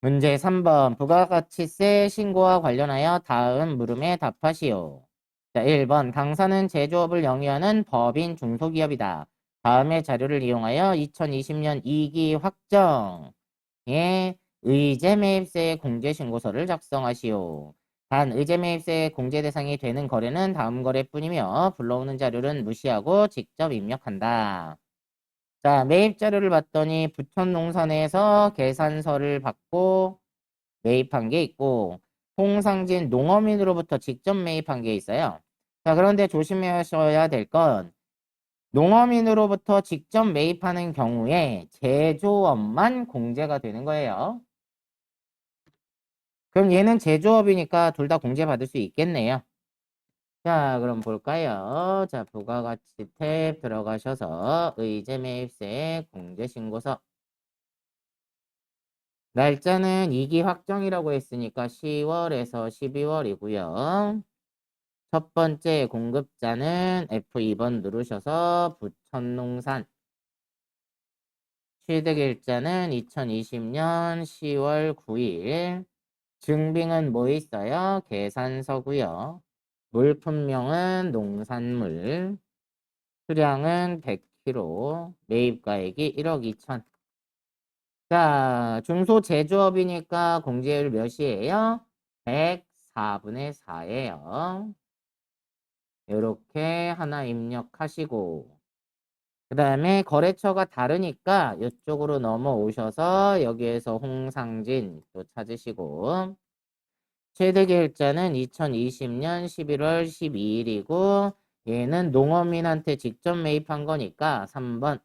문제 3번 부가가치세 신고와 관련하여 다음 물음에 답하시오. 자, 1번 당사는 제조업을 영위하는 법인 중소기업이다. 다음의 자료를 이용하여 2020년 2기 확정의 의제매입세 공제신고서를 작성하시오. 단 의제매입세 공제 대상이 되는 거래는 다음 거래뿐이며 불러오는 자료는 무시하고 직접 입력한다. 자, 매입 자료를 봤더니 부천농산에서 계산서를 받고 매입한 게 있고 홍상진 농어민으로부터 직접 매입한 게 있어요. 자, 그런데 조심하셔야 될 건 농어민으로부터 직접 매입하는 경우에 제조업만 공제가 되는 거예요. 그럼 얘는 제조업이니까 둘 다 공제받을 수 있겠네요. 자, 그럼 볼까요? 자, 부가가치 탭 들어가셔서 의제매입세 공제신고서 날짜는 2기 확정이라고 했으니까 10월에서 12월이고요. 첫 번째 공급자는 F2번 누르셔서 부천농산. 취득일자는 2020년 10월 9일. 증빙은 뭐 있어요? 계산서고요. 물품명은 농산물. 수량은 100kg. 매입가액이 1억 2천. 자, 중소제조업이니까 공제율 몇이에요? 104분의 4예요. 이렇게 하나 입력하시고 그 다음에 거래처가 다르니까 이쪽으로 넘어오셔서 여기에서 홍상진 또 찾으시고 취득일자는 2020년 11월 12일이고 얘는 농어민한테 직접 매입한 거니까 3번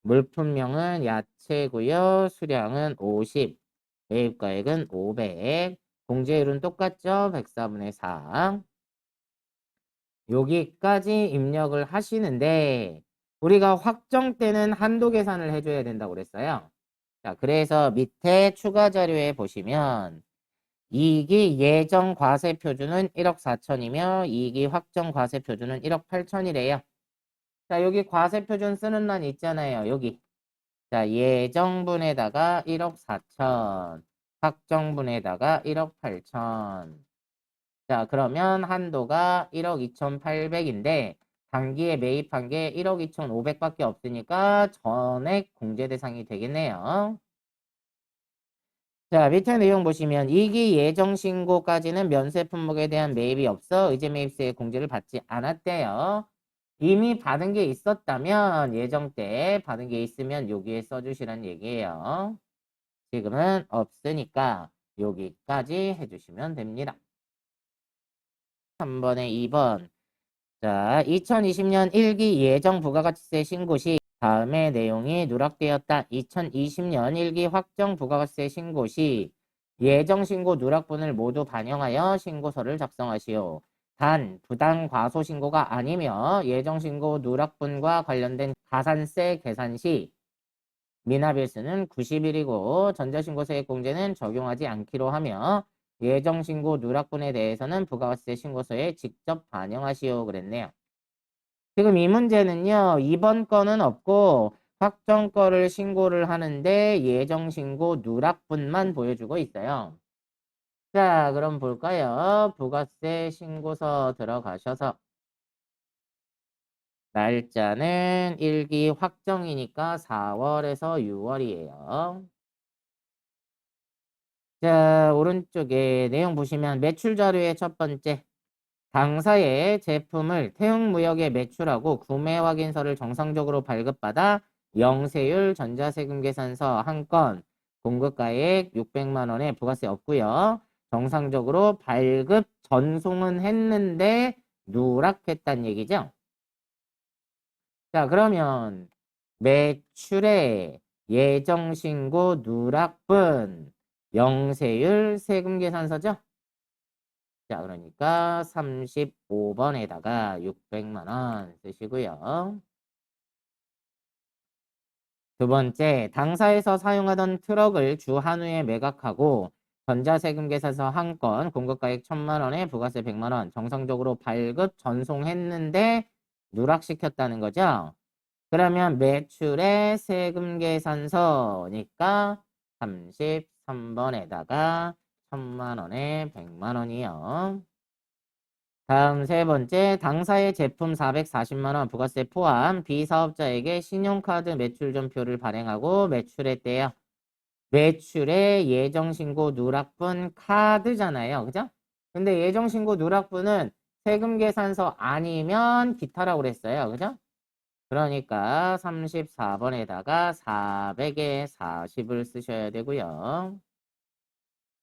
물품명은 야채고요. 수량은 50. 매입가액은 500. 공제율은 똑같죠? 104분의 4. 여기까지 입력을 하시는데 우리가 확정 때는 한도 계산을 해줘야 된다고 그랬어요. 자, 그래서 밑에 추가 자료에 보시면 2기 예정 과세 표준은 1억 4천이며 2기 확정 과세 표준은 1억 8천이래요. 자, 여기 과세 표준 쓰는 란 있잖아요. 여기. 자, 예정분에다가 1억 4천, 확정분에다가 1억 8천. 자, 그러면 한도가 1억 2,800인데 단기에 매입한 게 1억 2,500밖에 없으니까 전액 공제 대상이 되겠네요. 자, 밑에 내용 보시면 2기 예정 신고까지는 면세 품목에 대한 매입이 없어 의제 매입세 공제를 받지 않았대요. 이미 받은 게 있었다면 예정 때 받은 게 있으면 여기에 써주시란 얘기예요. 지금은 없으니까 여기까지 해주시면 됩니다. 3번에 2번. 자, 2020년 1기 예정 부가가치세 신고 시 다음의 내용이 누락되었다. 2020년 1기 확정 부가가치세 신고 시 예정 신고 누락분을 모두 반영하여 신고서를 작성하시오. 단, 부당 과소 신고가 아니며 예정 신고 누락분과 관련된 가산세 계산 시 미납일수는 90일이고 전자신고세액 공제는 적용하지 않기로 하며 예정신고 누락분에 대해서는 부가가치세 신고서에 직접 반영하시오 그랬네요. 지금 이 문제는요. 이번 건은 없고 확정 거를 신고를 하는데 예정신고 누락분만 보여주고 있어요. 자, 그럼 볼까요? 부가세 신고서 들어가셔서 날짜는 1기 확정이니까 4월에서 6월이에요. 자, 오른쪽에 내용 보시면 매출 자료의 첫 번째. 당사의 제품을 태흥무역에 매출하고 구매 확인서를 정상적으로 발급받아 영세율 전자세금 계산서 한 건, 공급가액 600만 원에 부가세 없고요. 정상적으로 발급 전송은 했는데 누락했단 얘기죠. 자, 그러면 매출의 예정신고 누락분 영세율 세금 계산서죠. 자, 그러니까 35번에다가 600만 원 쓰시고요. 두 번째, 당사에서 사용하던 트럭을 주 한우에 매각하고 전자세금 계산서 한 건, 공급가액 1,000만 원에 부가세 100만 원, 정상적으로 발급 전송했는데 누락시켰다는 거죠. 그러면 매출의 세금 계산서니까 33번에다가 1000만원에 100만원이요. 다음 세 번째, 당사의 제품 440만원 부가세 포함 비사업자에게 신용카드 매출전표를 발행하고 매출했대요. 매출의 예정신고 누락분 카드잖아요. 그죠? 근데 예정신고 누락분은 세금계산서 아니면 기타라고 그랬어요. 그죠? 그러니까 34번에다가 400에 40을 쓰셔야 되고요.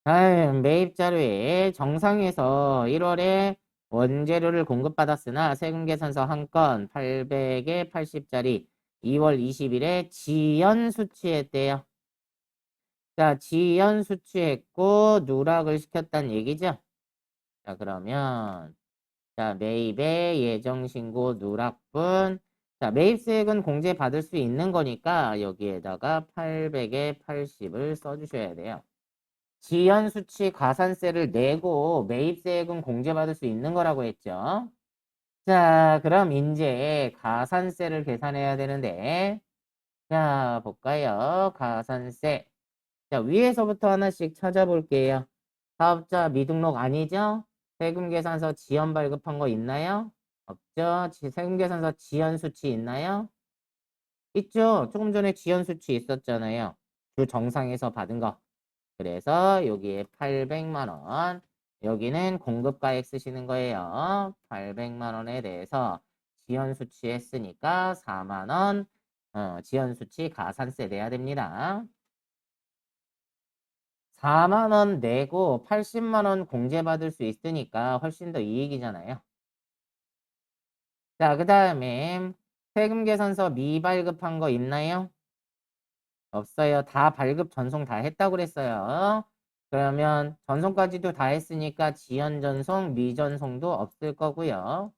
다음 매입자료에 정상에서 1월에 원재료를 공급받았으나 세금계산서 한 건 800에 80짜리 2월 20일에 지연 수취했대요. 자, 지연 수취했고 누락을 시켰다는 얘기죠. 자, 그러면 자, 매입의 예정신고 누락분. 자, 매입세액은 공제받을 수 있는 거니까 여기에다가 800에 80을 써주셔야 돼요. 지연 수취 가산세를 내고 매입세액은 공제받을 수 있는 거라고 했죠. 자, 그럼 이제 가산세를 계산해야 되는데, 자, 볼까요? 가산세. 자, 위에서부터 하나씩 찾아볼게요. 사업자 미등록 아니죠? 세금계산서 지연 발급한 거 있나요? 없죠? 세금계산서 지연 수치 있나요? 있죠? 조금 전에 지연 수치 있었잖아요. 그 정상에서 받은 거. 그래서 여기에 800만 원. 여기는 공급가액 쓰시는 거예요. 800만 원에 대해서 지연 수치 했으니까 4만 원. 지연 수치 가산세 내야 됩니다. 4만 원 내고 80만 원 공제받을 수 있으니까 훨씬 더 이익이잖아요. 자, 그 다음에 세금 계산서 미발급한 거 있나요? 없어요. 다 발급 전송 다 했다고 그랬어요. 그러면 전송까지도 다 했으니까 지연 전송, 미전송도 없을 거고요.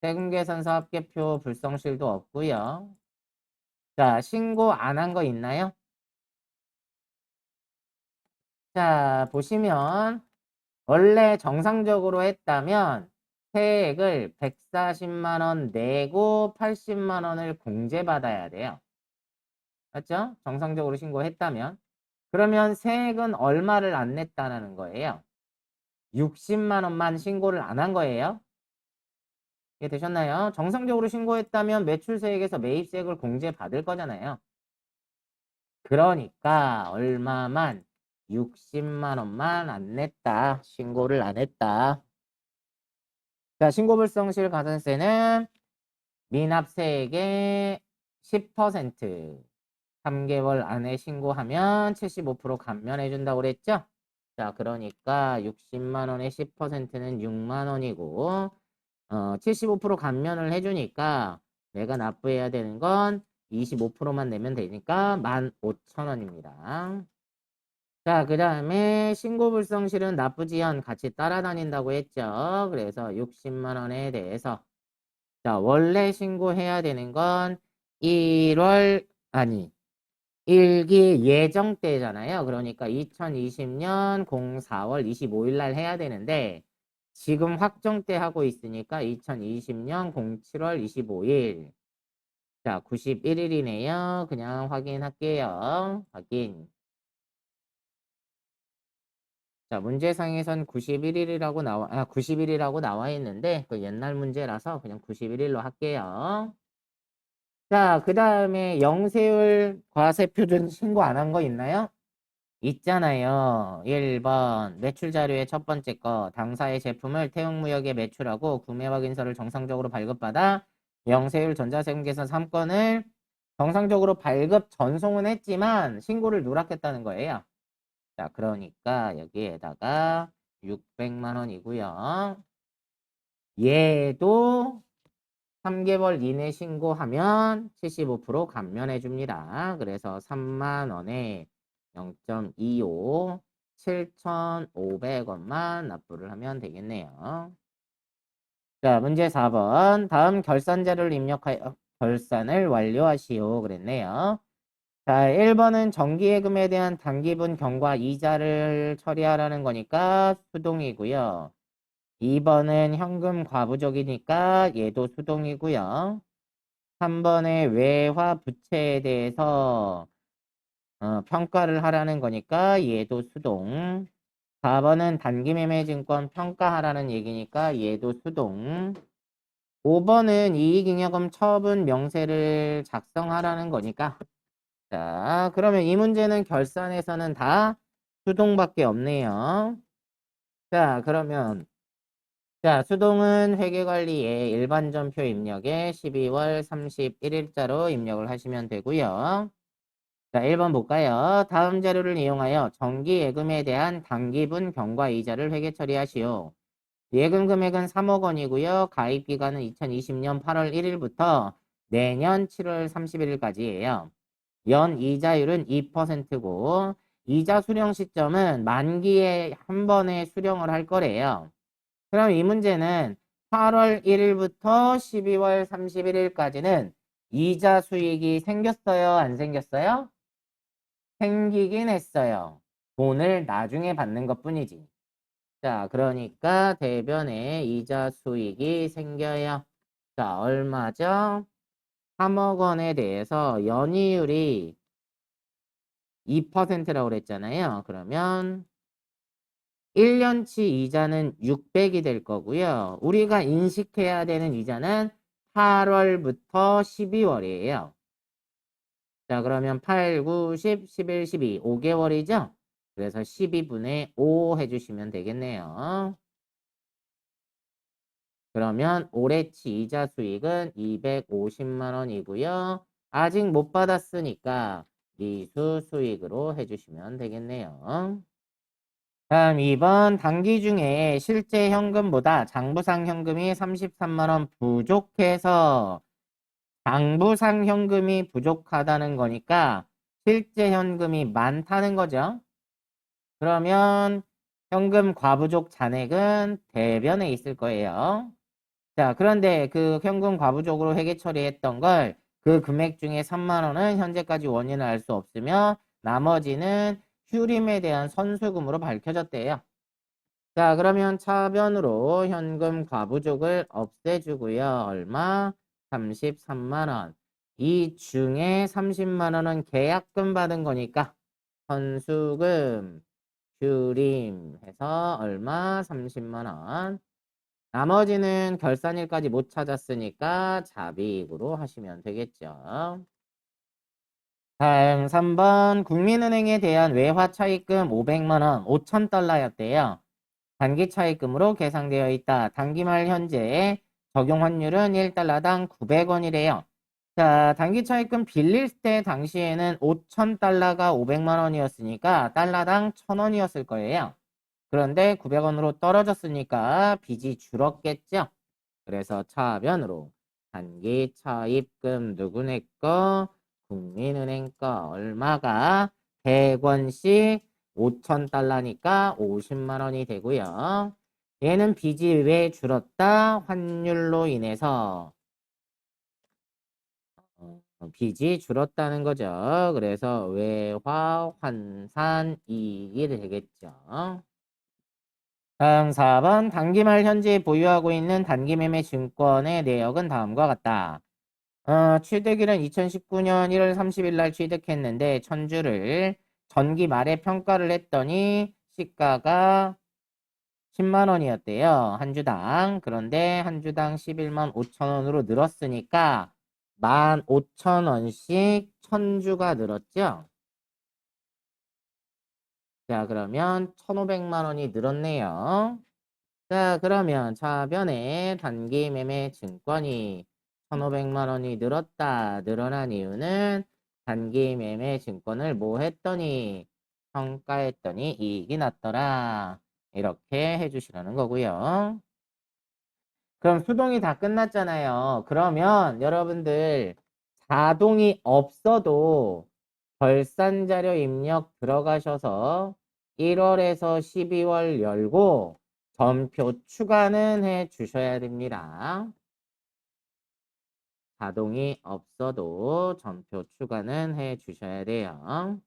세금 계산서 합계표 불성실도 없고요. 자, 신고 안 한 거 있나요? 자, 보시면 원래 정상적으로 했다면 세액을 140만 원 내고 80만 원을 공제받아야 돼요. 맞죠? 정상적으로 신고했다면. 그러면 세액은 얼마를 안 냈다는 거예요? 60만 원만 신고를 안 한 거예요. 이해 되셨나요? 정상적으로 신고했다면 매출세액에서 매입세액을 공제받을 거잖아요. 그러니까 얼마만 60만 원만 안 냈다. 신고를 안 했다. 자, 신고불성실 가산세는 미납세액의 10% 3개월 안에 신고하면 75% 감면해 준다고 그랬죠? 자, 그러니까 60만 원의 10%는 6만 원이고 75% 감면을 해주니까 내가 납부해야 되는 건 25%만 내면 되니까 15,000원입니다. 자, 그 다음에 신고불성실은 납부지연 같이 따라다닌다고 했죠. 그래서 60만 원에 대해서 자, 원래 신고해야 되는 건 1월 아니 1기 예정 때잖아요. 그러니까 2020년 04월 25일 날 해야 되는데 지금 확정 때 하고 있으니까 2020년 07월 25일. 자, 91일이네요. 그냥 확인할게요. 확인. 자, 문제상에선 90일이라고 나와 있는데 그 옛날 문제라서 그냥 91일로 할게요. 자, 그 다음에 영세율 과세표준 신고 안 한 거 있나요? 있잖아요. 1번 매출 자료의 첫 번째 거 당사의 제품을 태용무역에 매출하고 구매 확인서를 정상적으로 발급받아 영세율 전자세금 계산 3건을 정상적으로 발급 전송은 했지만 신고를 누락했다는 거예요. 자, 그러니까 여기에다가 600만 원이고요. 얘도 3개월 이내 신고하면 75% 감면해 줍니다. 그래서 3만 원에 0.25 7,500원만 납부를 하면 되겠네요. 자, 문제 4번. 다음 결산자를 입력하여 결산을 완료하시오. 그랬네요. 자, 1번은 정기예금에 대한 단기분 경과 이자를 처리하라는 거니까 수동이고요. 2번은 현금 과부족이니까 얘도 수동이고요. 3번의 외화 부채에 대해서 평가를 하라는 거니까 얘도 수동. 4번은 단기매매증권 평가하라는 얘기니까 얘도 수동. 5번은 이익잉여금 처분 명세를 작성하라는 거니까. 자, 그러면 이 문제는 결산에서는 다 수동밖에 없네요. 자, 그러면 자, 수동은 회계관리에 일반전표 입력에 12월 31일자로 입력을 하시면 되고요. 자, 1번 볼까요? 다음 자료를 이용하여 정기예금에 대한 당기분 경과 이자를 회계 처리하시오. 예금 금액은 3억 원이고요. 가입 기간은 2020년 8월 1일부터 내년 7월 31일까지예요. 연 이자율은 2%고 이자 수령 시점은 만기에 한 번에 수령을 할 거래요. 그럼 이 문제는 8월 1일부터 12월 31일까지는 이자 수익이 생겼어요? 안 생겼어요? 생기긴 했어요. 돈을 나중에 받는 것뿐이지. 자, 그러니까 대변에 이자 수익이 생겨요. 자, 얼마죠? 3억 원에 대해서 연이율이 2%라고 그랬잖아요. 그러면 1년치 이자는 600이 될 거고요. 우리가 인식해야 되는 이자는 8월부터 12월이에요. 자, 그러면 8, 9, 10, 11, 12, 5개월이죠? 그래서 12분의 5 해주시면 되겠네요. 그러면 올해치 이자 수익은 250만 원이고요. 아직 못 받았으니까 미수 수익으로 해주시면 되겠네요. 다음 2번 단기 중에 실제 현금보다 장부상 현금이 33만 원 부족해서 장부상 현금이 부족하다는 거니까 실제 현금이 많다는 거죠. 그러면 현금 과부족 잔액은 대변에 있을 거예요. 자, 그런데 그 현금 과부족으로 회계 처리했던 걸 그 금액 중에 3만 원은 현재까지 원인을 알 수 없으며 나머지는 휴림에 대한 선수금으로 밝혀졌대요. 자, 그러면 차변으로 현금 과부족을 없애주고요. 얼마? 33만 원. 이 중에 30만 원은 계약금 받은 거니까 선수금, 휴림 해서 얼마? 30만 원. 나머지는 결산일까지 못 찾았으니까 잡이익으로 하시면 되겠죠. 다음 3번 국민은행에 대한 외화 차입금 500만 원 5,000달러였대요. 단기 차입금으로 계상되어 있다. 단기말 현재 적용 환율은 1달러당 900원이래요. 자, 단기 차입금 빌릴 때 당시에는 5,000달러가 500만 원이었으니까 달러당 1,000원이었을 거예요. 그런데 900원으로 떨어졌으니까 빚이 줄었겠죠? 그래서 차변으로 단기 차입금 누구네 거? 국민은행 거 얼마가 100원씩 5,000달러니까 50만 원이 되고요. 얘는 빚이 왜 줄었다? 환율로 인해서 빚이 줄었다는 거죠. 그래서 외화 환산 이익이 되겠죠. 다음 4번 단기말 현재 보유하고 있는 단기매매 증권의 내역은 다음과 같다. 취득일은 2019년 1월 30일 날 취득했는데 천주를 전기 말에 평가를 했더니 시가가 10만 원이었대요. 한 주당. 그런데 한 주당 11만 5천 원으로 늘었으니까 15,000원씩 천주가 늘었죠. 자, 그러면 1,500만 원이 늘었네요. 자, 그러면 차변에 단기 매매 증권이 1,500만 원이 늘었다. 늘어난 이유는 단기 매매 증권을 뭐 했더니 평가했더니 이익이 났더라. 이렇게 해주시라는 거고요. 그럼 수동이 다 끝났잖아요. 그러면 여러분들 자동이 없어도 결산자료 입력 들어가셔서 1월에서 12월 열고 전표 추가는 해 주셔야 됩니다. 자동이 없어도 전표 추가는 해 주셔야 돼요.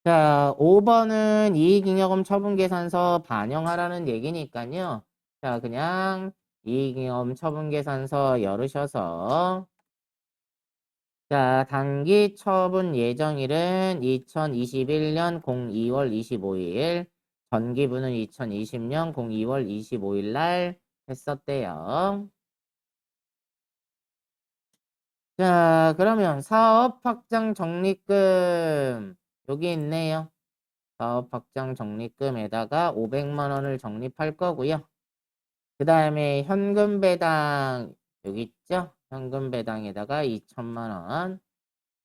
자, 5번은 이익잉여금 처분계산서 반영하라는 얘기니까요. 자, 그냥 이익잉여금 처분계산서 열으셔서 자, 단기 처분 예정일은 2021년 02월 25일, 전기분은 2020년 02월 25일 날 했었대요. 자, 그러면 사업 확장 적립금 여기 있네요. 사업 확장 적립금에다가 500만 원을 적립할 거고요. 그 다음에 현금 배당 여기 있죠? 현금 배당에다가 2천만 원.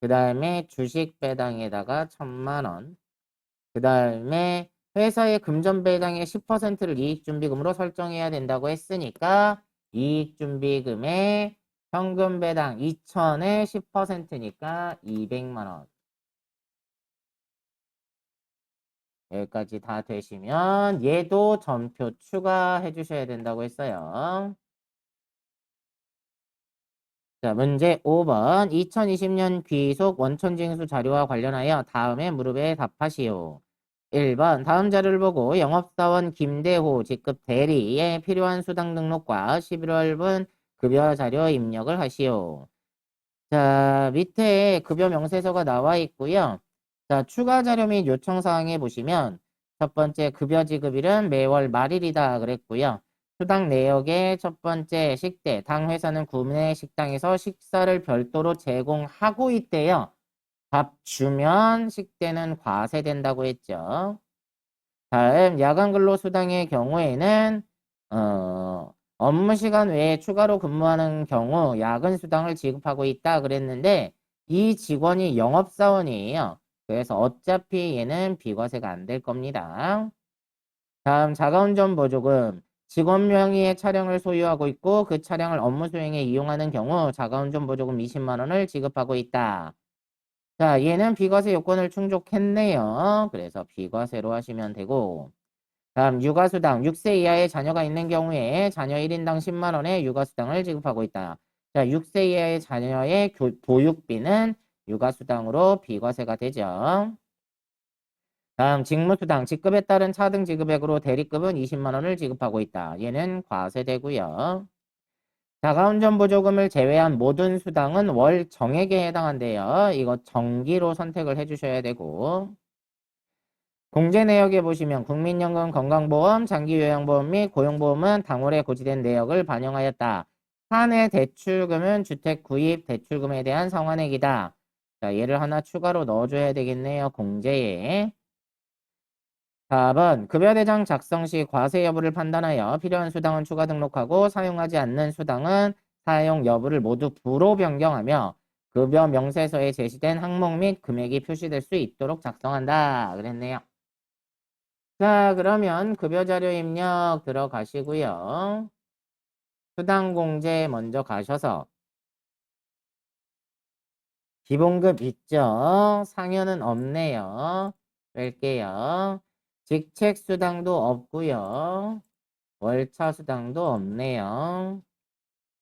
그 다음에 주식 배당에다가 1,000만 원. 그 다음에 회사의 금전 배당의 10%를 이익준비금으로 설정해야 된다고 했으니까 이익준비금에 현금 배당 2천에 10%니까 200만 원. 여기까지 다 되시면 얘도 전표 추가해 주셔야 된다고 했어요. 자, 문제 5번. 2020년 귀속 원천징수 자료와 관련하여 다음의 무릎에 답하시오. 1번. 다음 자료를 보고 영업사원 김대호 직급 대리에 필요한 수당 등록과 11월분 급여 자료 입력을 하시오. 자, 밑에 급여 명세서가 나와 있고요. 자, 추가 자료 및 요청 사항에 보시면 첫 번째 급여 지급일은 매월 말일이다 그랬고요. 수당 내역의 첫 번째 식대, 당 회사는 구내 식당에서 식사를 별도로 제공하고 있대요. 밥 주면 식대는 과세된다고 했죠. 다음 야간 근로 수당의 경우에는 업무 시간 외에 추가로 근무하는 경우 야근 수당을 지급하고 있다 그랬는데 이 직원이 영업사원이에요. 그래서 어차피 얘는 비과세가 안 될 겁니다. 다음 자가운전 보조금 직원 명의의 차량을 소유하고 있고 그 차량을 업무 수행에 이용하는 경우 자가운전 보조금 20만 원을 지급하고 있다. 자, 얘는 비과세 요건을 충족했네요. 그래서 비과세로 하시면 되고 다음 육아수당 6세 이하의 자녀가 있는 경우에 자녀 1인당 10만 원의 육아수당을 지급하고 있다. 자, 6세 이하의 자녀의 보육비는 육아수당으로 비과세가 되죠. 다음 직무수당 직급에 따른 차등 지급액으로 대리급은 20만 원을 지급하고 있다. 얘는 과세되고요. 자가운전 보조금을 제외한 모든 수당은 월 정액에 해당한대요. 이거 정기로 선택을 해주셔야 되고 공제 내역에 보시면 국민연금 건강보험, 장기요양보험 및 고용보험은 당월에 고지된 내역을 반영하였다. 사내 대출금은 주택 구입 대출금에 대한 상환액이다. 자, 얘를 하나 추가로 넣어줘야 되겠네요. 공제에. 4번 급여대장 작성 시 과세 여부를 판단하여 필요한 수당은 추가 등록하고 사용하지 않는 수당은 사용 여부를 모두 부로 변경하며 급여 명세서에 제시된 항목 및 금액이 표시될 수 있도록 작성한다. 그랬네요. 자, 그러면 급여 자료 입력 들어가시고요. 수당 공제 먼저 가셔서 기본급 있죠? 상여는 없네요. 뺄게요. 직책 수당도 없고요. 월차 수당도 없네요.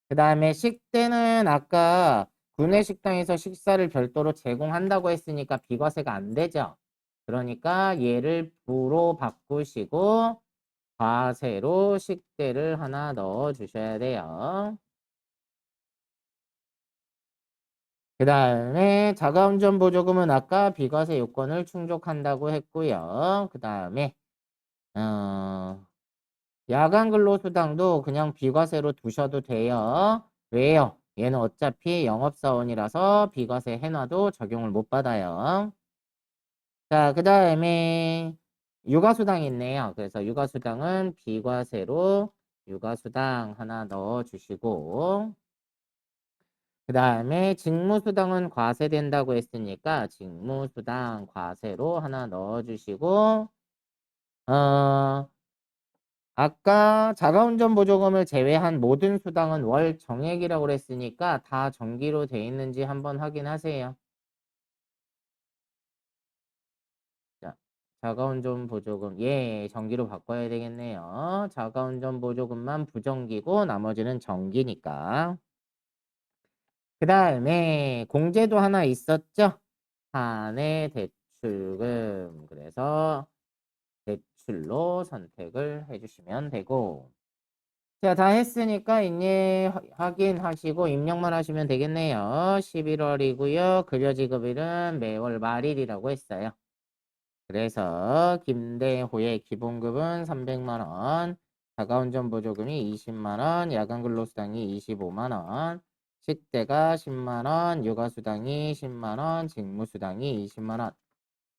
그 다음에 식대는 아까 구내식당에서 식사를 별도로 제공한다고 했으니까 비과세가 안 되죠. 그러니까 얘를 부로 바꾸시고 과세로 식대를 하나 넣어 주셔야 돼요. 그 다음에 자가운전 보조금은 아까 비과세 요건을 충족한다고 했고요. 그 다음에 야간 근로수당도 그냥 비과세로 두셔도 돼요. 왜요? 얘는 어차피 영업사원이라서 비과세 해놔도 적용을 못 받아요. 자, 그 다음에 육아수당 있네요. 그래서 육아수당은 비과세로 육아수당 하나 넣어주시고 그 다음에 직무수당은 과세된다고 했으니까 직무수당 과세로 하나 넣어주시고 아까 자가운전 보조금을 제외한 모든 수당은 월 정액이라고 그랬으니까 다 정기로 돼 있는지 한번 확인하세요. 자, 자가운전 보조금 예 정기로 바꿔야 되겠네요. 자가운전 보조금만 부정기고 나머지는 정기니까. 그 다음에 공제도 하나 있었죠? 사내 대출금. 그래서 대출로 선택을 해주시면 되고 자, 다 했으니까 이제 확인하시고 입력만 하시면 되겠네요. 11월이고요. 급여지급일은 매월 말일이라고 했어요. 그래서 김대호의 기본급은 300만 원, 자가운전 보조금이 20만 원, 야간근로수당이 25만 원, 식대가 10만 원, 육아수당이 10만 원, 직무수당이 20만 원,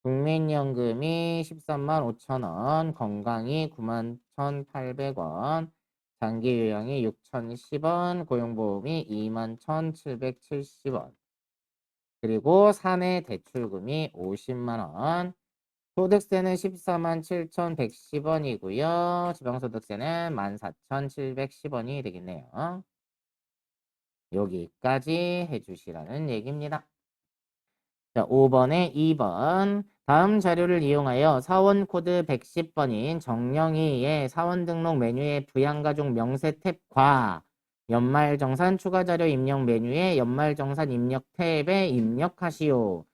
국민연금이 13만 5천 원, 건강이 9만 1,800원, 장기요양이 6,010원, 고용보험이 2만 1,770원, 그리고 사내 대출금이 50만 원, 소득세는 14만 7,110원이고요. 지방소득세는 14,710원이 되겠네요. 여기까지 해주시라는 얘기입니다. 자, 5번에 2번. 다음 자료를 이용하여 사원 코드 110번인 정영희의 사원 등록 메뉴의 부양가족 명세 탭과 연말정산 추가 자료 입력 메뉴의 연말정산 입력 탭에 입력하시오.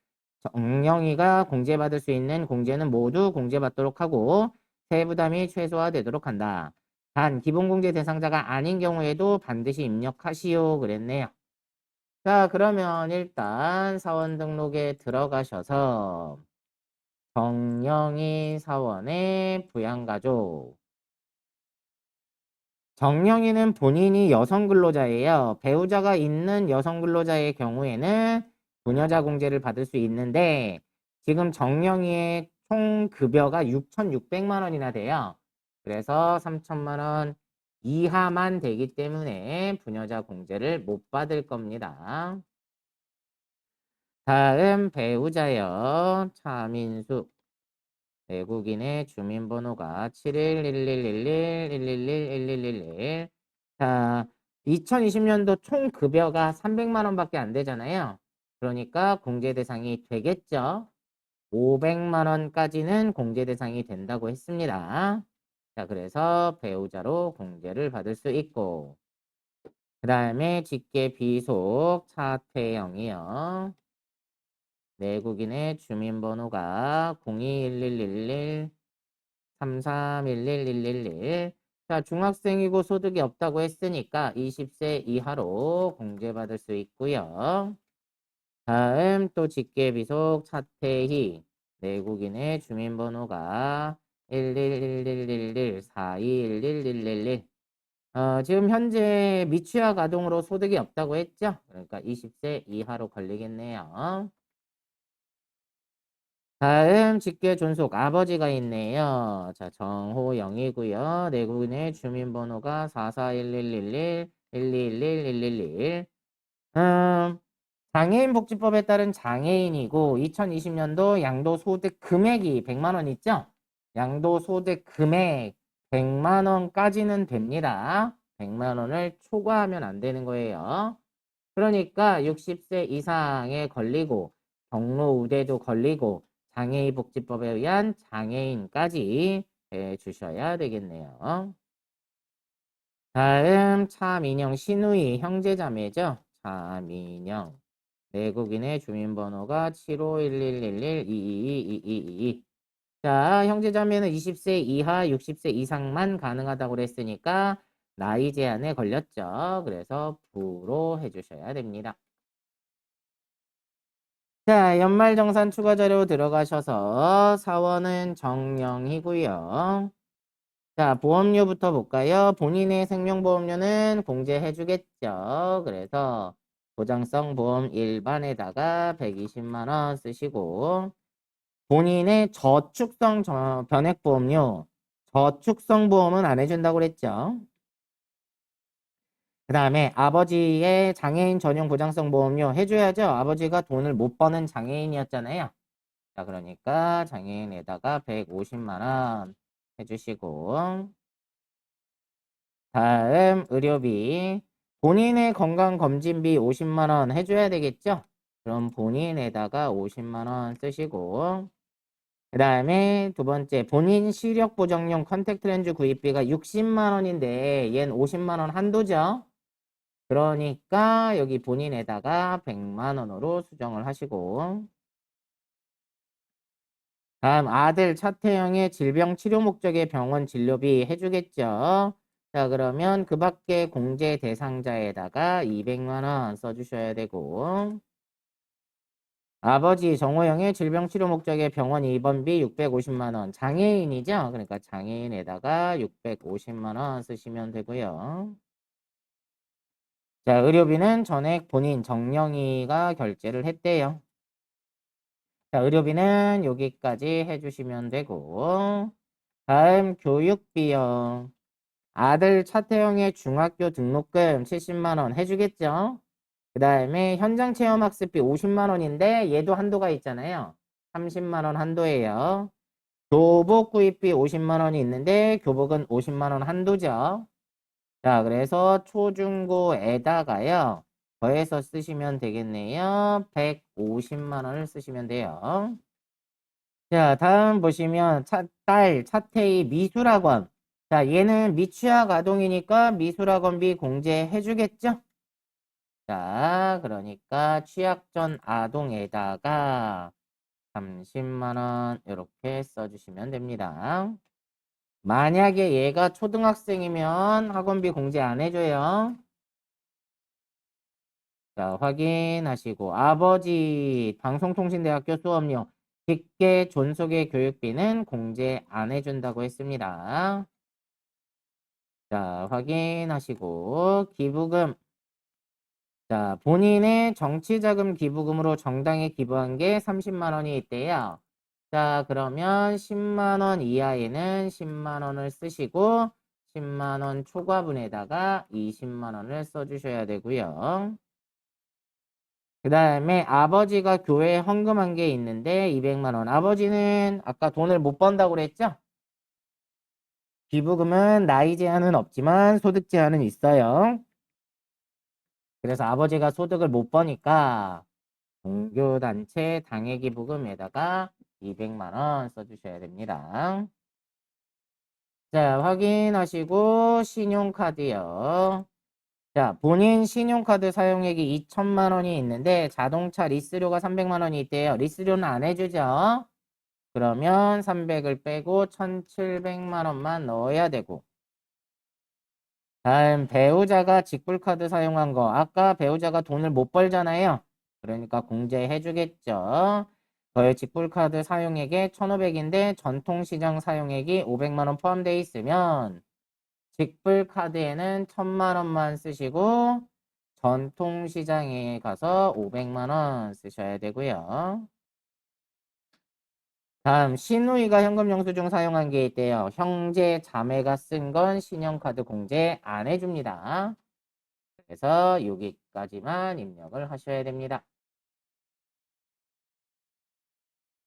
정영희가 공제받을 수 있는 공제는 모두 공제받도록 하고 세부담이 최소화되도록 한다. 단 기본공제 대상자가 아닌 경우에도 반드시 입력하시오 그랬네요. 자, 그러면 일단 사원 등록에 들어가셔서 정영희 사원의 부양가족. 정영희는 본인이 여성 근로자예요. 배우자가 있는 여성 근로자의 경우에는 부녀자 공제를 받을 수 있는데 지금 정영희의 총 급여가 6,600만 원이나 돼요. 그래서 3천만 원 이하만 되기 때문에 부녀자 공제를 못 받을 겁니다. 다음 배우자요. 차민수. 외국인의 주민번호가 711111111111. 자, 2020년도 총 급여가 300만 원밖에 안 되잖아요. 그러니까 공제 대상이 되겠죠. 500만 원까지는 공제 대상이 된다고 했습니다. 자, 그래서 배우자로 공제를 받을 수 있고 그 다음에 직계 비속 차태영이요. 내국인의 주민번호가 021111331111. 자, 중학생이고 소득이 없다고 했으니까 20세 이하로 공제받을 수 있고요. 다음 또 직계비속 차태희. 내국인의 주민번호가 111111421111. 지금 현재 미취학 아동으로 소득이 없다고 했죠? 그러니까 20세 이하로 걸리겠네요. 다음 직계 존속 아버지가 있네요. 자, 정호영이고요. 내국인의 주민번호가 441111-1211-111. 장애인 복지법에 따른 장애인이고 2020년도 양도소득 금액이 100만 원 있죠? 양도소득 금액 100만 원까지는 됩니다. 100만 원을 초과하면 안 되는 거예요. 그러니까 60세 이상에 걸리고 경로 우대도 걸리고 장애인 복지법에 의한 장애인까지 해주셔야 되겠네요. 다음 차민영 신우이 형제자매죠. 차민영 내국인의 주민번호가 751111222222. 자, 형제자매는 20세 이하 60세 이상만 가능하다고 그랬으니까 나이 제한에 걸렸죠. 그래서 부로 해주셔야 됩니다. 자, 연말정산 추가 자료 들어가셔서 사원은 정영이고요. 자, 보험료부터 볼까요? 본인의 생명보험료는 공제해주겠죠. 그래서 보장성 보험 일반에다가 120만 원 쓰시고 본인의 저축성 변액보험료, 저축성 보험은 안 해준다고 그랬죠. 그 다음에 아버지의 장애인 전용 보장성 보험료 해줘야죠. 아버지가 돈을 못 버는 장애인이었잖아요. 자, 그러니까 장애인에다가 150만 원 해주시고 다음 의료비 본인의 건강검진비 50만 원 해줘야 되겠죠? 그럼 본인에다가 50만 원 쓰시고 그 다음에 두 번째 본인 시력 보정용 컨택트 렌즈 구입비가 60만 원인데 얘는 50만 원 한도죠? 그러니까 여기 본인에다가 100만 원으로 수정을 하시고 다음 아들 차태영의 질병 치료 목적의 병원 진료비 해주겠죠. 자, 그러면 그 밖에 공제 대상자에다가 200만 원 써주셔야 되고, 아버지 정호영의 질병치료 목적의 병원 입원비 650만 원. 장애인이죠? 그러니까 장애인에다가 650만 원 쓰시면 되고요. 자, 의료비는 전액 본인 정영이가 결제를 했대요. 자, 의료비는 여기까지 해주시면 되고, 다음 교육비요. 아들 차태영의 중학교 등록금 70만 원 해주겠죠? 그 다음에 현장 체험 학습비 50만 원인데 얘도 한도가 있잖아요. 30만 원 한도예요. 교복 구입비 50만 원이 있는데 교복은 50만 원 한도죠. 자, 그래서 초중고에다가요. 더해서 쓰시면 되겠네요. 150만 원을 쓰시면 돼요. 자, 다음 보시면 딸 차태희 미술학원. 자, 얘는 미취학 아동이니까 미술학원비 공제해 주겠죠? 자, 그러니까 취약 전 아동에다가 30만 원 이렇게 써주시면 됩니다. 만약에 얘가 초등학생이면 학원비 공제 안 해줘요. 자, 확인하시고 아버지 방송통신대학교 수업료 직계 존속의 교육비는 공제 안 해준다고 했습니다. 자, 확인하시고 기부금. 자, 본인의 정치자금 기부금으로 정당에 기부한 게 30만 원이 있대요. 자, 그러면 10만 원 이하에는 10만 원을 쓰시고 10만 원 초과분에다가 20만 원을 써주셔야 되고요. 그 다음에 아버지가 교회에 헌금한 게 있는데 200만 원. 아버지는 아까 돈을 못 번다고 그랬죠? 기부금은 나이 제한은 없지만 소득 제한은 있어요. 그래서 아버지가 소득을 못 버니까 종교단체 당해기부금에다가 200만 원 써주셔야 됩니다. 자, 확인하시고 신용카드요. 자, 본인 신용카드 사용액이 2천만 원이 있는데 자동차 리스료가 300만 원이 있대요. 리스료는 안 해주죠? 그러면 300을 빼고 1,700만 원만 넣어야 되고, 다음 배우자가 직불카드 사용한 거. 아까 배우자가 돈을 못 벌잖아요. 그러니까 공제해 주겠죠. 저의 직불카드 사용액에 1,500인데 전통시장 사용액이 500만 원 포함되어 있으면 직불카드에는 1,000만 원만 쓰시고 전통시장에 가서 500만 원 쓰셔야 되고요. 다음 시누이가 현금 영수증 사용한 게 있대요. 형제 자매가 쓴 건 신용카드 공제 안 해줍니다. 그래서 여기까지만 입력을 하셔야 됩니다.